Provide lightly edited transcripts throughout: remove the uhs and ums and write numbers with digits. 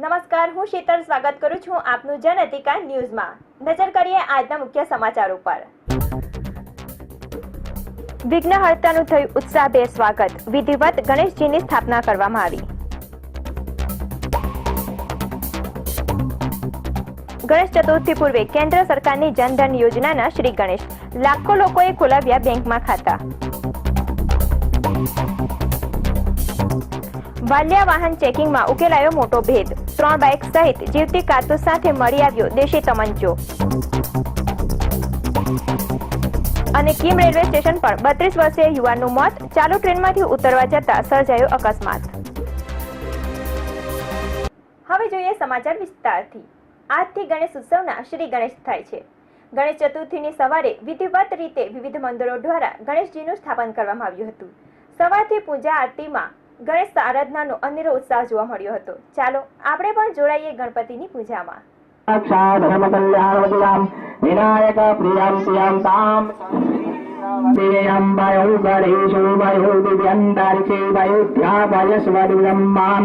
નમસ્કાર, હું શીતલ સ્વાગત કરું છું આપનું જન અધિકાર ન્યૂઝમાં। નજર કરીએ આજના મુખ્ય સમાચારો પર। વિઘ્નહર્તાનું થયું ઉત્સાહભેર સ્વાગત, વિધિવત ગણેશજીની સ્થાપના કરવામાં આવી। ગણેશ ચતુર્થી પૂર્વે કેન્દ્ર સરકારની જનધન યોજનાના શ્રી ગણેશ, લાખો લોકોએ ખોલાવ્યા બેંકમાં ખાતા। વાલિયા વાહન ચેકિંગમાં ઉકેલાયો મોટો ભેદ, 3 બાઇક સહિત જીવતી કારતૂસ સાથે મળી આવ્યો દેશી તમંચો। અને કિમ રેલવે સ્ટેશન પર 32 વર્ષીય યુવાનનું મોત, ચાલુ ટ્રેનમાંથી ઉતરવા જતા સર્જાયો અકસ્માત। હવે જોઈએ સમાચાર વિસ્તારથી। આજથી ગણેશ ઉત્સવના શ્રી ગણેશ થાય છે। ગણેશ ચતુર્થીની સવારે વિધિવત રીતે વિવિધ મંદિરો દ્વારા ગણેશજીનું સ્થાપન કરવામાં આવ્યું હતું। સવારથી પૂજા આરતીમાં ગણેશ આરાધનાનો અનેરો ઉત્સાહ જોવા મળ્યો હતો। ચાલો આપણે પણ જોડાઈએ ગણપતિની પૂજામાં। વિનાયક પ્રિયમ પ્રિયમ તામ દેયમ વાયુ ગણેશો વાયુ દિવ્યંતરિક્ષે વાયુધ્યાપયસ્વરુલમ્મામ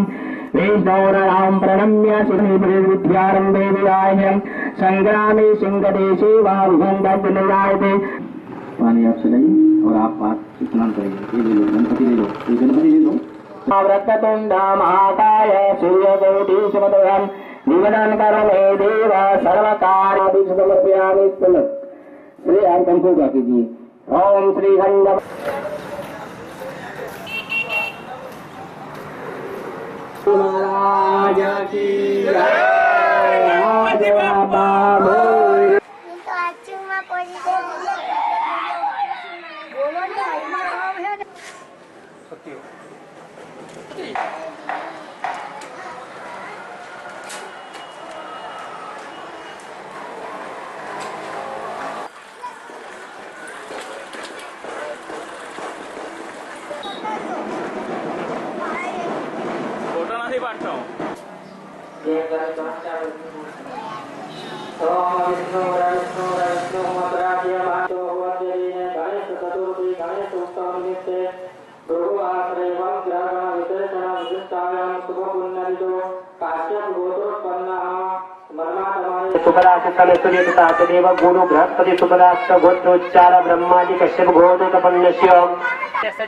વિષ્ણોરામ પ્रणम्य सुनिवृद्ध्यारम्भे विवाह्यं संग्रामे सिंहदेशे वारुगंधनिरायते। पानी आप चलाइए और आप बात स्नान करेंगे। ये ले लो गणपति, ले लो ये गणपति ले लो। वक्रतुंड महाकाय सूर्यकोटि समप्रभं निवदन करोमि देव सर्वकार्येषु समर्पयामि। श्री अर्पण पूजा कीजिए। ओम श्री गंध महाराज की जय। फोटो नहीं पाठो। सूर्य गुरु बृहस्पति सुपदास्त गोत्रोच्चार ब्रह्मादि कश्यप गोत्रोत्पन्नस्य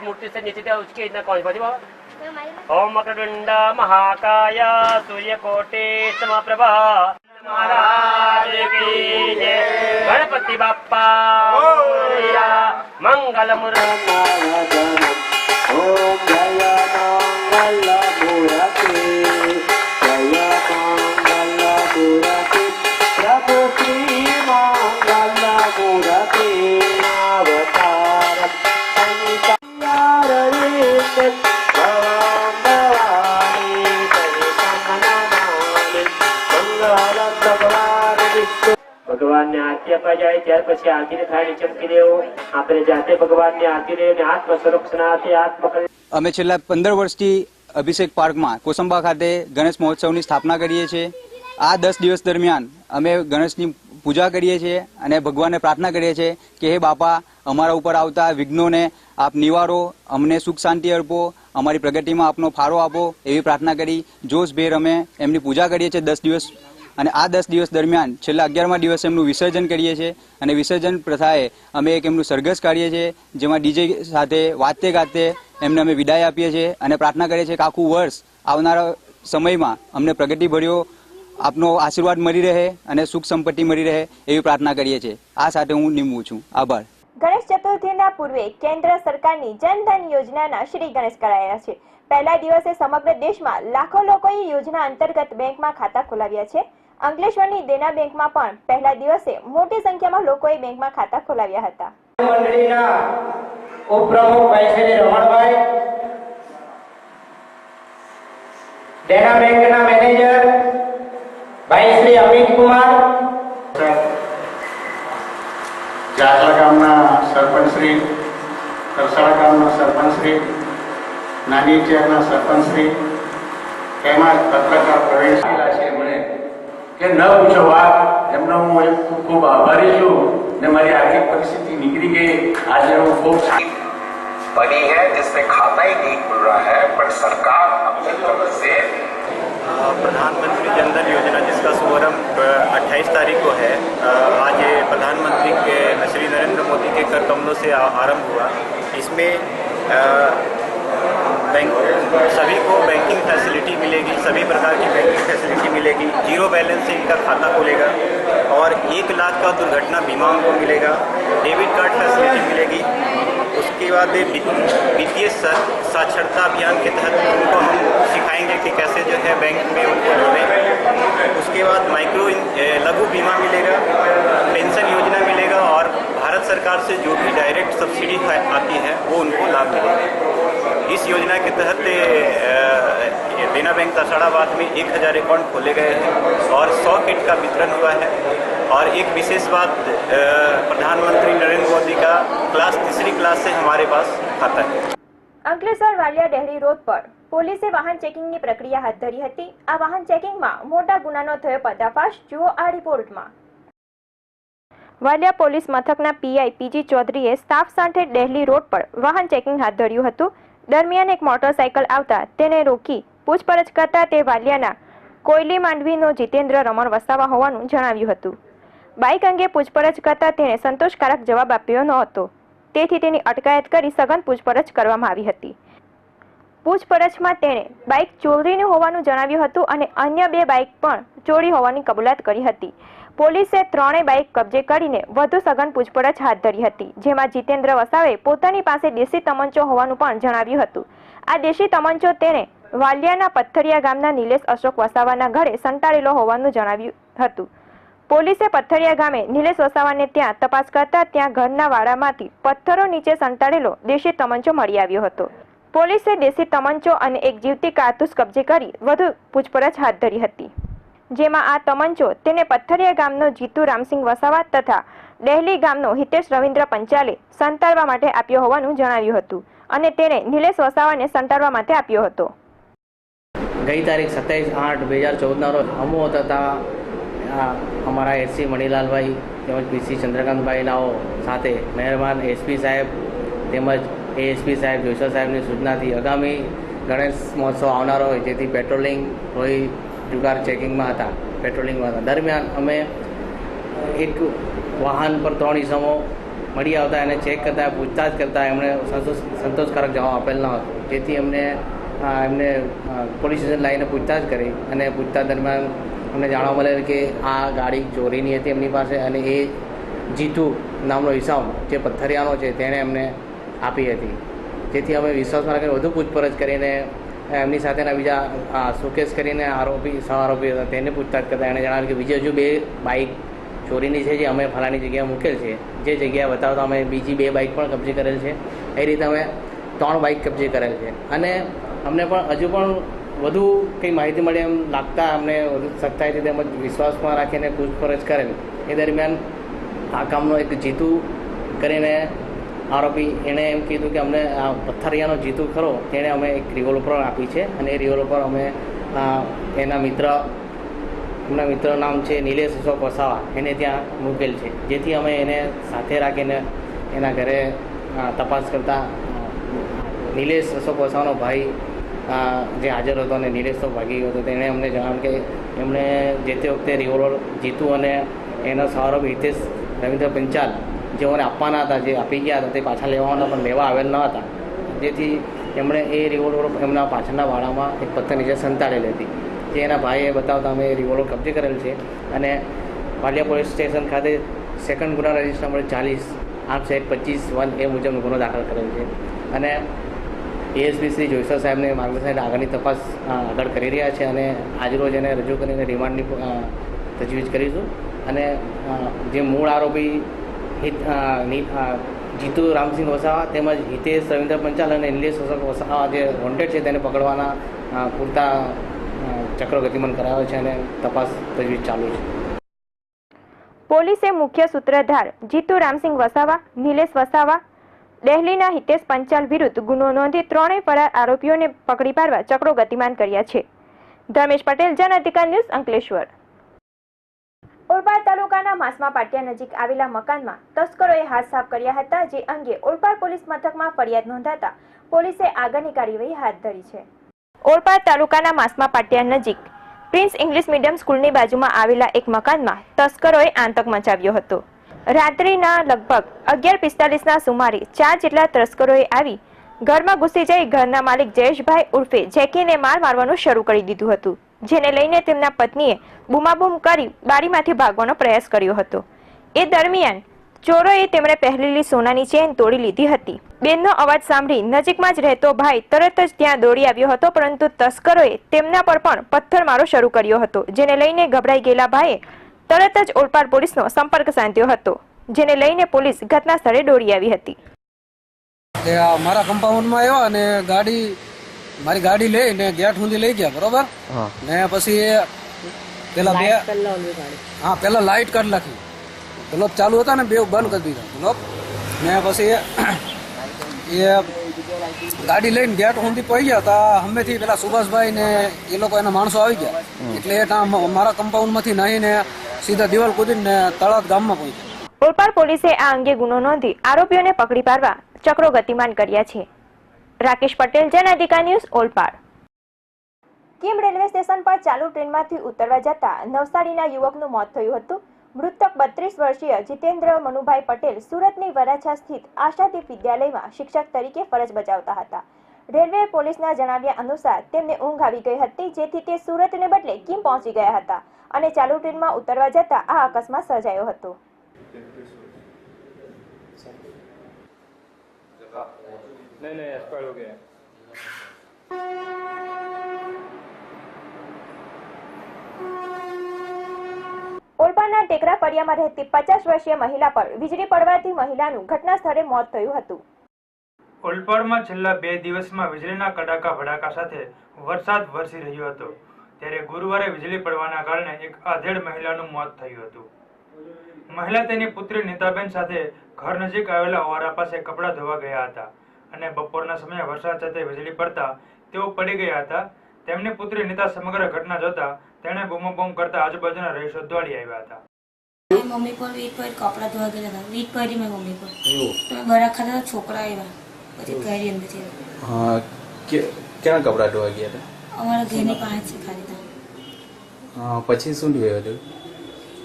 मूर्ति से नीचे उसके इतना कौन सी बाबा। ओम वक्रतुंड महाकाय सूर्यकोटि समप्रभा महाराज की जय। गणपति बाप्पा मोरया मंगल मूर्ति। ओम जय मंगल मूर्ति जय मंगल मूर्ति प्रभु श्री मंगल मूर्ति अवतार संसार भगवान ने आरती अपाई जाए त्यार पछी आरती ने थाळी चमकी देवो। आपणे जाते भगवान ने आरती लेने आत्म स्वरूप स्नाते आत्म। અમે છેલ્લા 15 વર્ષથી અભિષેક પાર્કમાં કોસંબા ખાતે ગણેશ મહોત્સવની સ્થાપના કરીએ છીએ। આ 10 દિવસ દરમિયાન અમે ગણેશની પૂજા કરીએ છીએ અને ભગવાનને પ્રાર્થના કરીએ છીએ કે હે બાપા, અમારા ઉપર આવતા વિઘ્નોને આપ નિવારો, અમને સુખ શાંતિ અર્પો, અમારી પ્રગતિમાં આપનો ફાળો આપો એવી પ્રાર્થના કરી જોશભેર અમે એમની પૂજા કરીએ છીએ 10 દિવસ। અને આ 10 દિવસ દરમિયાન છેલ્લા 11મા દિવસે એમનું વિસર્જન કરીએ છીએ અને વિસર્જન પ્રથાએ અમે એક એમનું સરઘસ કાઢીએ છીએ, જેમાં ડીજે સાથે વાતે ગાતે એમને અમે વિદાય આપીએ છીએ અને પ્રાર્થના કરીએ છીએ કે આખું વર્ષ આવનારા સમયમાં અમને પ્રગતિ ભર્યો આપનો આશીર્વાદ મળી રહે અને સુખ સંપત્તિ મળી રહે એવી પ્રાર્થના કરીએ છીએ। આ સાથે હું નિમું છું। આભાર। ગણેશ ચતુર્થીના પૂર્વે કેન્દ્ર સરકારની જનધન યોજનાના શ્રી ગણેશ કરાયા છે। પહેલા દિવસે સમગ્ર દેશમાં લાખો લોકોએ યોજના અંતર્ગત બેંકમાં ખાતા ખોલાવ્યા છે। અંકલેશ્વરની દેના બેંકમાં પણ પહેલા દિવસે મોટી સંખ્યામાં લોકોએ બેંકમાં ખાતા ખોલાવ્યા હતા। મંડળીના ઉપપ્રમુખ વૈશ્રી રમણભાઈ, દેના બેંકના મેનેજર ભાઈ શ્રી અમિત કુમાર, જાટલા ગામના સરપંચશ્રી, કરસાળા ગામના સરપંચશ્રી, નાની ચેરના સરપંચશ્રી તેમજ પત્રકાર પ્રવીણ છે મને કે ન પૂછો વાત, એમનો હું ખૂબ આભારી છું ને મારી આર્થિક પરિસ્થિતિ નીકળી ગઈ। આજે હું ખૂબ बनी है जिसमें खाता ही नहीं खुल रहा है, पर सरकार अपनी तरफ से प्रधानमंत्री जन धन योजना जिसका शुभारंभ 28 तारीख को है। आज ये प्रधानमंत्री के श्री नरेंद्र मोदी के कर कमलों से आरंभ हुआ। इसमें बैंक सभी को बैंकिंग फैसिलिटी मिलेगी, सभी प्रकार की बैंकिंग फैसिलिटी मिलेगी। जीरो बैलेंस से इनका खाता खुलेगा और 1 लाख का दुर्घटना बीमा उनको मिलेगा। डेबिट कार्ड फैसिलिटी मिलेगी। उसके बाद वित्तीय साक्षरता अभियान के तहत उनको हम सिखाएंगे कि कैसे जो है बैंक में उनको जोड़ें। उसके बाद माइक्रो लघु बीमा मिलेगा, पेंशन योजना मिलेगा और भारत सरकार से जो भी डायरेक्ट सब्सिडी आती है वो उनको लाभ मिलेगा। इस योजना के तहत देना बैंक तसाड़ाबाद में 1000 अकाउंट खोले गए हैं और 100 किट का वितरण हुआ है। और एक विशेष बात, प्रधानमंत्री नरेंद्र मोदी का क्लास 3 क्लास से हमारे पास खाता है। અંકલેશ્વર વાલિયા ડેહરી રોડ પર પોલીસે વાહન ચેકિંગની પ્રક્રિયા હાથ ધરી હતી। આ વાહન ચેકિંગમાં મોટા ગુનાનો થયો પર્દાફાશ, જુઓ આ રિપોર્ટમાં। વાલિયા પોલીસ મથકના પીઆઈ પીજી ચૌધરીએ સ્ટાફ સાથે ડેહરી રોડ પર વાહન ચેકિંગ હાથ ધર્યું હતું। દરમિયાન એક મોટરસાયકલ આવતા તેને રોકી પૂછપરછ કરતા તે વાલિયાના કોયલી માંડવીનો જીતેન્દ્ર રમણ વસાવા હોવાનું જણાવ્યું હતું। બાઇક અંગે પૂછપરછ કરતા તેણે સંતોષકારક જવાબ આપ્યો ન હતો, તેથી તેની અટકાયત કરી સઘન પૂછપરછ કરવામાં આવી હતી। પૂછપરછમાં તેણે બાઇક ચોરીનું હોવાનું જણાવ્યું હતું અને અન્ય 2 બાઇક પણ ચોરી હોવાની કબૂલાત કરી હતી। પોલીસે 3 બાઇક કબજે કરીને વધુ સઘન પૂછપરછ હાથ ધરી હતી, જેમાં જીતેન્દ્ર વસાવે પોતાની પાસે દેશી તમંચો હોવાનું પણ જણાવ્યું હતું। આ દેશી તમંચો તેણે વાલિયાના પથ્થરિયા ગામના નિલેશ અશોક વસાવાના ઘરે સંતાડેલો હોવાનું જણાવ્યું હતું। પોલીસે પથ્થરિયા ગામે નિલેશ વસાવાને ત્યાં તપાસ કરતા ત્યાં ઘરના વાડામાંથી પથ્થરો નીચે સંતાડેલો દેશી તમંચો મળી આવ્યો હતો। પોલીસે દેશી તમંચો અને એક જીવતી કારતૂસ કબજે કરી વધુ પૂછપરછ હાથ ધરી હતી, જેમાં આ તમંચો તેને પથ્થરિયા ગામનો જીતુ રામસિંહ વસાવા તથા ડેહલી ગામનો હિતેશ રવિન્દ્ર પંચાલે સંતાડવા માટે આપ્યો હોવાનું જણાવ્યું હતું અને તેણે નિલેશ વસાવાને સંતાડવા માટે આપ્યો હતો। गई तारीख 27/8/2014 रोज अमो तथा अमरा एससी मणिलाल भाई તેમજ પીસી ચંદ્રકાંત ભાઈનાઓ સાથે મહેરબાન એસપી સાહેબ તેમજ એએસપી સાહેબ જોશર સાહેબની સૂચનાથી આગામી ગણેશ મહોત્સવ આવનારો હોય, જેથી પેટ્રોલિંગ હોય જુગાર ચેકિંગમાં હતા, પેટ્રોલિંગમાં હતા। દરમિયાન અમે એક વાહન પર 3 ઇસમો મળી આવતા એને ચેક કરતા પૂછતાછ કરતા એમણે સંતોષકારક જવાબ આપેલ ન હતો, જેથી એમને પોલીસ સ્ટેશન લાવીને પૂછતાછ કરી અને પૂછતાછ દરમિયાન અમને જાણવા મળેલ કે આ ગાડી ચોરીની હતી એમની પાસે અને એ જીતુ નામનો ઈસમ જે પથ્થરિયાનો છે તેણે એમને આપી હતી। જેથી અમે વિશ્વાસમાં રાખીને વધુ પૂછપરછ કરીને એમની સાથેના બીજા શોકેસ કરીને સહ આરોપી હતા તેને પૂછતાછ કરતા એણે જણાવ્યું કે બીજી હજુ 2 બાઇક ચોરીની છે જે અમે ફલાણી જગ્યાએ મૂકેલ છે, જે જગ્યાએ બતાવતા અમે બીજી 2 બાઇક પણ કબજે કરેલ છે। એ રીતે અમે 3 બાઇક કબજે કરેલ છે અને અમને પણ હજુ પણ વધુ કંઈ માહિતી મળી એમ લાગતા અમને વધુ સખ્તાઈથી તેમજ વિશ્વાસમાં રાખીને પૂછપરછ કરેલ। એ દરમિયાન આ કામનો એક જીતુ કરીને આરોપી એણે એમ કીધું કે અમને આ પથ્થરિયાનો જીતુ ખરો તેણે અમે એક રિવોલ્વર આપી છે અને એ રિવોલ્વર અમે એમના મિત્ર નામ છે નિલેશ અશોક વસાવા, એને ત્યાં મૂકેલ છે, જેથી અમે એને સાથે રાખીને એના ઘરે તપાસ કરતા નિલેશ અશોક વસાવાનો ભાઈ જે હાજર હતો અને નિલેશ તો ભાગી ગયો હતો, તેણે અમને જણાવ્યું કે એમણે જે તે વખતે રિવોલ્વર જીતુ અને એનો સહારો હિતેશ રવિન્દ્ર પંચાલ જેઓને આપવાના હતા, જે આપી ગયા હતા તે પાછા લેવાના પણ લેવા આવેલ ન હતા, જેથી એમણે એ રિવોલ્વર એમના પાછળના વાડામાં એક પથ્થર નીચે સંતાડેલી હતી, જે એના ભાઈએ બતાવતા અમે રિવોલ્વર કબજે કરેલ છે અને વાલિયા પોલીસ સ્ટેશન ખાતે સેકન્ડ ગુના રજિસ્ટર નંબર 40/8/25(1) એ મુજબનો ગુનો દાખલ કરેલ છે અને એએસપી શ્રી જોઈસર સાહેબને માર્ગદર્શન આગળની તપાસ આગળ કરી રહ્યા છે અને આજરોજ એને રજૂ કરીને રિમાન્ડની તજવીજ કરીશું અને જે મૂળ આરોપી જીતુ રામસિંહ વસાવા તેમજ હિતેશ રવિન્દ્ર પંચાલ અને નિલેશ વસાવા જે વોન્ટેડ છે તેને પકડવાના પૂરતા ચક્રો ગતિમાન કરાવે છે અને તપાસ તજવીજ ચાલુ છે. પોલીસે મુખ્ય સૂત્રધાર જીતુ રામસિંહ વસાવા, નિલેશ વસાવા, દિલ્હીના હિતેશ પંચાલ વિરુદ્ધ ગુનો નોંધી ત્રણેય ફરાર આરોપીઓને પકડી પાડવા ચક્રો ગતિમાન કર્યા છે. ધર્મેશ પટેલ, જન અધિકાર ન્યૂઝ, અંકલેશ્વર. ઓલપાડ તાલુકાના માસમા પાટિયા નજીક આવેલા મકાનમાં તસ્કરોએ હાથ સાફ કર્યા હતા, જે અંગે ઓલપાડ પોલીસ મથકમાં ફરિયાદ નોંધાતા પોલીસે આગળની કાર્યવાહી હાથ ધરી છે. ઓલપાડ તાલુકાના માસમા પાટિયા નજીક પ્રિન્સ ઇંગ્લિશ મીડિયમ સ્કૂલની બાજુમાં આવેલા એક મકાનમાં તસ્કરોએ આતંક મચાવ્યો હતો. રાત્રિના લગભગ 11:45ના સુમારે 4 જેટલા તસ્કરોએ આવી ઘરમાં ઘૂસી જઈ ઘરના માલિક જયેશભાઈ ઉર્ફે જેકીને મારવાનું શરૂ કરી દીધું હતું, જેને લઈને તેમના પત્નીએ બૂમાબૂમ કરી બારીમાંથી ભાગવાનો પ્રયાસ કર્યો હતો. એ દરમિયાન ચોરોએ તેમણે પહેરેલી સોનાની ચેન તોડી લીધી હતી. બેનનો અવાજ સાંભળી નજીકમાં જ રહેતો ભાઈ તરત જ ત્યાં દોડી આવ્યો હતો, પરંતુ તસ્કરોએ તેમના પર પણ પથ્થરમારો શરૂ કર્યો હતો, જેને લઈને ગભરાઈ ગયેલા ભાઈએ તરત જ ઓલપાડ પોલીસનો સંપર્ક સાધ્યો હતો, જેને લઈને પોલીસ ઘટના સ્થળે દોડી આવી હતી. મારા કમ્પાઉન્ડમાં આવ્યા અને મારી ગાડી લઈને ગેટ સુધી લઈ ગયા, બરોબર ને પછી પેલા લાઈટ કાઢી નાખી, ગ્લોબ ચાલુ હતા ને બે બંધ કરી દીધા ગ્લોબ ને પછી એ ગાડી લઈને ગેટ સુધી પહોંચી ગયા હતા. હમેથી પેલા સુભાષભાઈ ને એ લોકો એના માણસો આવી ગયા, એટલે એ મારા કમ્પાઉન્ડમાંથી નાહીને સીધા દિવાલ કૂદીને તળાવ ગામમાં પહોંચ્યા. ઓલપાડ પોલીસે આ અંગે ગુનો નોંધી આરોપીઓને પકડી પાડવા ચક્રો ગતિમાન કર્યા છે. રાકેશ પટેલ, જન અધિકાર news, Olpad. Kim railway station પર ચાલુ ટ્રેનમાંથી ઉતરવા જતા નવસારીના યુવકનું મોત થયું હતું. મૃતક 32 વર્ષીય જીતેન્દ્ર મનુભાઈ પટેલ સુરતની વરાછા સ્થિત આશાદીપ વિદ્યાલયમાં શિક્ષક તરીકે ફરજ બજાવતા હતા. રેલવે પોલીસના જણાવ્યા અનુસાર તેમને ઊંઘ આવી ગઈ હતી, જેથી તે સુરતને બદલે કિમ પહોંચી ગયા હતા અને ચાલુ ટ્રેનમાં ઉતરવા જતા આ અકસ્માત સર્જાયો હતો. नहीं एक्सपायर हो गया. ઓલપાડના ટેકરા ફળિયામાં રહેતી 50 વર્ષીય મહિલા પર વીજળી પડવાથી મહિલાનું ઘટના સ્થળે મોત થયું હતું. ઓલપાડમાં છેલ્લા 2 દિવસમાં વીજળીના કડાકા ભડાકા સાથે વરસાદ વરસી રહ્યો હતો, ત્યારે ગુરુવારે વીજળી પડવાના કારણે એક આધેડ મહિલાનું મોત થયું હતું. મહિલા તેની પુત્રી નીતાબેન સાથે ઘર નજીક આવેલા ઓવારા પાસે કપડાં ધોવા ગયા હતા અને બપોરના સમયે વરસાદ સાથે વીજળી પડતા તેઓ પડી ગયા હતા. તેમની પુત્રી નીતા સમગ્ર ઘટના જોતા તેણે બૂમાબૂમ કરતા આજુબાજુના રહીશો દોડી આવ્યા હતા. મમ્મી પર વીજ પર કપડા ધોવા ગયા હતા, વીજ પડી મેં મમ્મી પર તો બરા ખાતા છોકરા આવ્યા, પછી ઘરે અંદરથી. હા, ક્યાં કપડા ધોવા ગયા હતા? અમારા ઘરની પાસે ખાલી. હા, પછી શું થયું હતું?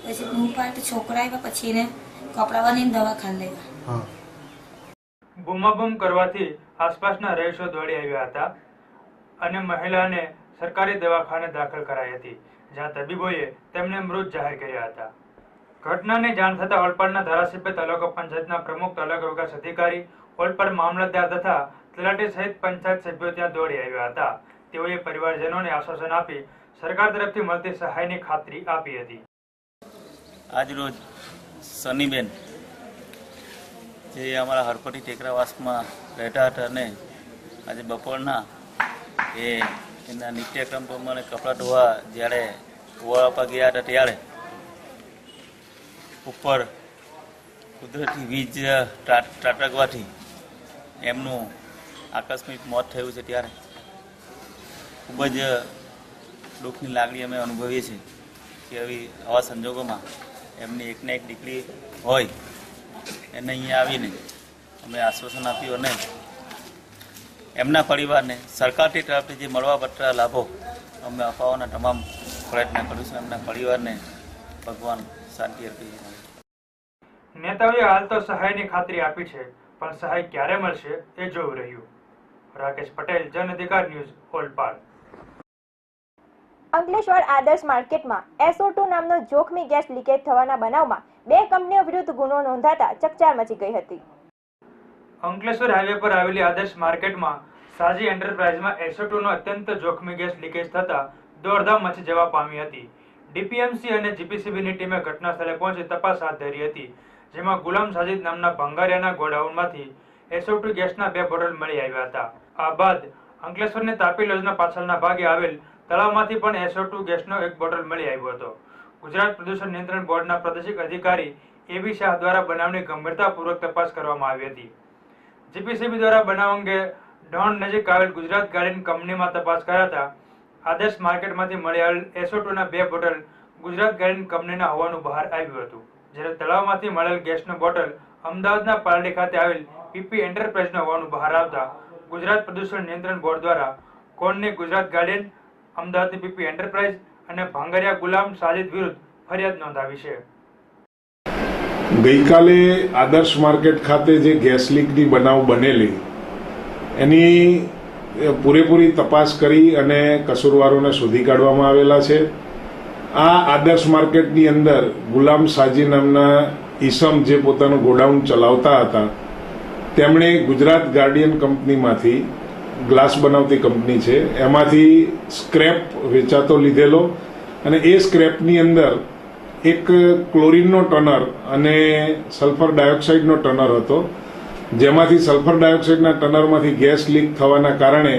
પછી હું પાસે છોકરા આવ્યા, પછી એને કપડા વાળીને દવાખાને લેવા. બૂમાબૂમ કરવાથી આસપાસના રહીશો દોડી આવ્યા હતા અને મહિલાને સરકારી દવાખાને દાખલ કરાઈ હતી, જ્યાં તબીબોએ તેમને મૃત જાહેર કર્યા હતા. ઘટનાની જાણ થતાં ઓલપાડના ધારાસભ્ય, તાલુકા પંચાયતના પ્રમુખ, તાલુકા વિકાસ અધિકારી, ઓલપાડ મામલતદાર તથા તલાટી સહિત પંચાયત સભ્યો ત્યાં દોડી આવ્યા હતા. તેઓએ પરિવારજનોને આશ્વાસન આપી સરકાર તરફથી મળતી સહાયની ખાતરી આપી હતી. આજરોજ સનીબેન જે અમારા હરપટી ટેકરાવાસમાં રહેતા હતા અને આજે બપોરના એના નિત્યક્રમ પ્રમાણે કપડાં ધોવા જ્યારે કૂવા પર ગયા હતા ત્યારે ઉપર કુદરતી વીજ ત્રાટકવાથી એમનું આકસ્મિક મોત થયું છે. ત્યારે ખૂબ જ દુઃખની લાગણી અમે અનુભવીએ છીએ કે આવા સંજોગોમાં એમની એકને એક દીકરી હોય એને અહીંયા આવીને અમે આશ્વાસન આપ્યું અને એમના પરિવારને સરકારથી તરફથી જે મળવાપાત્ર લાભો અમે અપાવવાના તમામ પ્રયત્ન કરીશું. એમના પરિવારને ભગવાન શાંતિ આપે. નેતાઓએ હાલ તો સહાયની ખાતરી આપી છે, પણ સહાય ક્યારે મળશે એ જોવું રહ્યું. રાકેશ પટેલ, જન અધિકાર ન્યૂઝ, ઓલપાડ. અંકલેશ્વર આદર્શ માર્કેટમાં SO2 નામનો જોખમી ગેસ લીકેજ થવાના બનાવમાં 2 કંપનીઓ વિરુદ્ધ ગુનો નોંધાતા ચકચાર મચી ગઈ હતી. અંકલેશ્વર હાઈવે પર આવેલી આદર્શ માર્કેટમાં સાજી એન્ટરપ્રાઇઝમાં SO2 નો અત્યંત જોખમી ગેસ લીકેજ થતા દોડધામ મચી જવા પામી હતી. DPMC અને GPCBની ટીમે ઘટના સ્થળે પહોંચી તપાસ હાથ ધરી હતી, જેમાં ગુલામ સાજીદ નામના ભંગારિયાના ગોડાઉનમાંથી SO2 ગેસના 2 બોટલ મળી આવ્યા હતા. આ બાદ અંકલેશ્વરની તાપી લોજના પાછળના ભાગે આવેલ તળાવમાંથી પણ SO2 ગેસનો એક બોટલ મળી આવ્યો હતો. ગુજરાત પ્રદૂષણ નિયંત્રણ બોર્ડના પ્રાદેશિક અધિકારી એબી શાહ દ્વારા બનાવની ગંભીરતાપૂર્વક તપાસ કરવામાં આવી હતી. જીપીસીબી દ્વારા બનાવ અંગે ડોણ નજીક આવેલ ગુજરાત ગાર્ડિયન કંપનીમાં તપાસ કરાતા આદર્શ માર્કેટમાંથી મળી આવેલ SO2ના 2 બોટલ ગુજરાત ગાર્ડિયન કંપનીના હોવાનું બહાર આવ્યું હતું. જ્યારે તળાવમાંથી મળેલ ગેસનો બોટલ અમદાવાદના પાલડી ખાતે આવેલ પીપી એન્ટરપ્રાઇઝનો હોવાનું બહાર આવતા ગુજરાત પ્રદૂષણ નિયંત્રણ બોર્ડ દ્વારા કોણની ગુજરાત ગાર્ડિયન, અમદાવાદની પીપી એન્ટરપ્રાઇઝ અને ભાંગરિયા ગુલામ સાજિદ વિરુદ્ધ ફરિયાદ નોંધાવી છે. ગઈકાલે આદર્શ માર્કેટ ખાતે જે ગેસ લીકની બનાવ બનેલી એની પૂરેપૂરી તપાસ કરી અને કસૂરવારોને શોધી કાઢવામાં આવેલા છે. આ આદર્શ માર્કેટની અંદર ગુલામ સાજી નામના ઈસમ જે પોતાનું ગોડાઉન ચલાવતા હતા તેમણે ગુજરાત ગાર્ડિયન કંપનીમાંથી, ગ્લાસ બનાવતી કંપની છે, એમાંથી સ્ક્રેપ વેચાતો લીધેલો અને એ સ્ક્રેપની અંદર એક ક્લોરીનનો ટનર અને સલ્ફર ડાયોક્સાઇડનો ટનર હતો, જેમાંથી સલ્ફર ડાયોક્સાઇડના ટનરમાંથી ગેસ લીક થવાના કારણે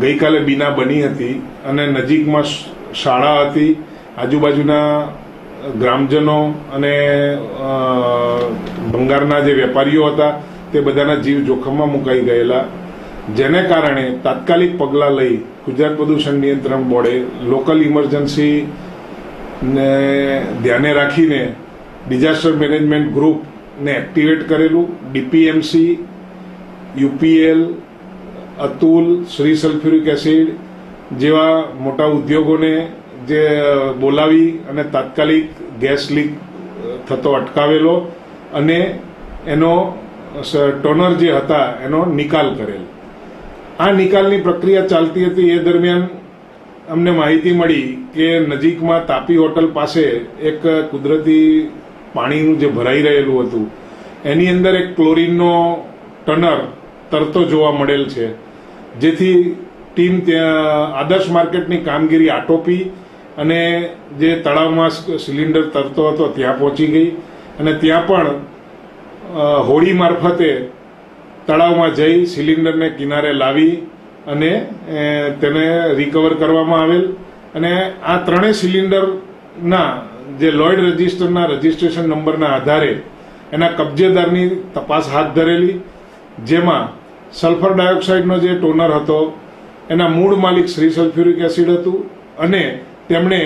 ગઈકાલે બીના બની હતી અને નજીકમાં શાળા હતી. આજુબાજુના ગ્રામજનો અને ભંગારના જે વેપારીઓ હતા તે બધાના જીવ જોખમમાં મુકાઈ ગયેલા, જેને કારણે તાત્કાલિક પગલાં લઈ ગુજરાત પ્રદૂષણ નિયંત્રણ બોર્ડે લોકલ ઇમરજન્સી ને ધ્યાને રાખીને ડિઝાસ્ટર મેનેજમેન્ટ ગ્રુપને એક્ટિવેટ કરેલું. DPMC, UPL, Atul, Shri sulphuric acid જેવા મોટા ઉદ્યોગોને જે બોલાવી અને તાત્કાલિક ગેસ લીક થતો અટકાવેલો અને એનો ટોનર જે હતા એનો નિકાલ કરેલ. આ નિકાલની પ્રક્રિયા ચાલતી હતી એ દરમિયાન અમને માહિતી મળી કે નજીકમાં તાપી હોટલ પાસે એક કુદરતી પાણીનું જે ભરાઈ રહેલું હતું એની અંદર એક ક્લોરીનનો ટનર તરતો જોવા મળેલ છે, જેથી ટીમ ત્યાં આદર્શ માર્કેટની કામગીરી આટોપી અને જે તળાવમાં સિલિન્ડર તરતો હતો ત્યાં પહોંચી ગઈ અને ત્યાં પણ હોડી મારફતે તળાવમાં જઈ સિલિન્ડરને કિનારે લાવી અને તેને રિકવર કરવામાં આવેલ અને આ ત્રણેય સિલિન્ડરના જે લોઇડ રજિસ્ટરના રજિસ્ટ્રેશન નંબરના આધારે એના કબજેદારની તપાસ હાથ ધરેલી, જેમાં સલ્ફર ડાયોક્સાઇડનો જે ટોનર હતો એના મૂળ માલિક શ્રી સલ્ફ્યુરિક એસિડ હતું અને તેમણે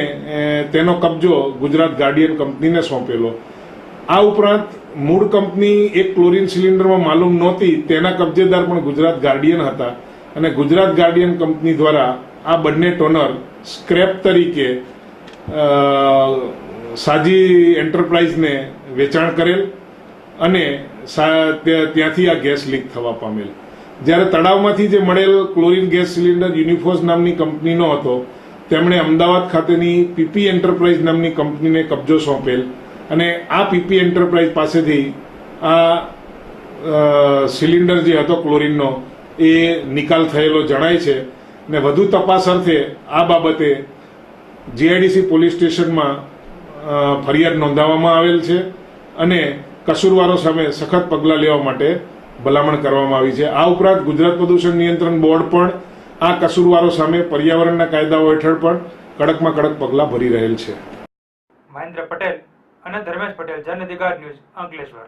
તેનો કબજો ગુજરાત ગાર્ડિયન કંપનીને સોંપેલો. આ ઉપરાંત મૂળ કંપની એક ક્લોરીન સિલિન્ડરમાં માલુમ નહોતી, તેના કબજેદાર પણ ગુજરાત ગાર્ડિયન હતા અને ગુજરાત ગાર્ડિયન કંપની દ્વારા આ બંને ટોનર સ્ક્રેપ તરીકે સાજી એન્ટરપ્રાઇઝને વેચાણ કરેલ અને ત્યાંથી આ ગેસ લીક થવા પામેલ. જ્યારે તળાવમાંથી જે મળેલ ક્લોરીન ગેસ સિલિન્ડર યુનિફોસ નામની કંપનીનો હતો, તેમણે અમદાવાદ ખાતેની પીપી એન્ટરપ્રાઇઝ નામની કંપનીને કબજો સોંપેલ અને આ પીપી એન્ટરપ્રાઇઝ પાસેથી આ સિલિન્ડર જે હતો ક્લોરીનનો એ નિકાલ થયેલો જણાય છે અને વધુ તપાસ અર્થે આ બાબતે જીઆઈડીસી પોલીસ સ્ટેશનમાં ફરિયાદ નોંધાવવામાં આવેલ છે અને કસૂરવારો સામે સખત પગલાં લેવા માટે ભલામણ કરવામાં આવી છે. આ ઉપરાંત ગુજરાત પ્રદૂષણ નિયંત્રણ બોર્ડ પણ આ કસૂરવારો સામે પર્યાવરણના કાયદાઓ હેઠળ પણ કડકમાં કડક પગલાં ભરી રહેલ છે. મહેન્દ્ર પટેલ અને ધર્મેશ પટેલ, જન અધિકાર ન્યૂઝ, અંકલેશ્વર.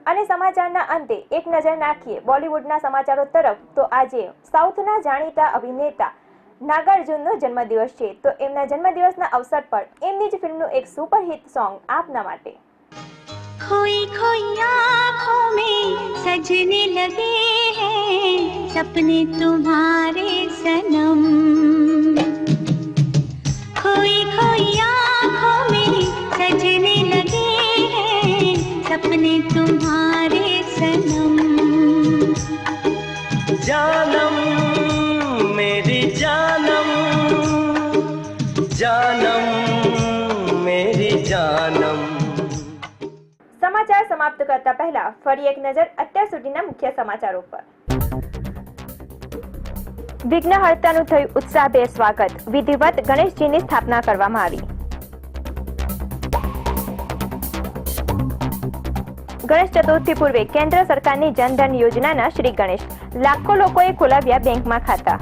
અને સમાચારના અંતે એક નજર નાખીએ બોલિવૂડના સમાચારો તરફ. તો આજે સાઉથના જાણીતા અભિનેતા નાગાર્જુનનો જન્મદિવસ છે, તો એમના જન્મદિવસના અવસર પર એમની જ ફિલ્મનું એક સુપરહિટ સોંગ આપના માટે. खोई खोई आँखों में सजने लगे हैं सपने तुम्हारे सनम खोई खोई आँखों में सजने लगे हैं सपने तुम्हारे सनम जानम मेरी जानम जानम मेरी जानम. સમાચાર સમાપ્ત કરતા પહેલા ફરી એક નજર અત્યાર સુધીના મુખ્ય સમાચારો પર. વિઘ્નહર્તાનું થયું ઉત્સાહભેર સ્વાગત. વિધિવત ગણેશજીની સ્થાપના કરવામાં આવી. ગણેશ ચતુર્થી પૂર્વે કેન્દ્ર સરકારની જનધન યોજનાના શ્રી ગણેશ. લાખો લોકોએ ખોલાવ્યા બેંકમાં ખાતા.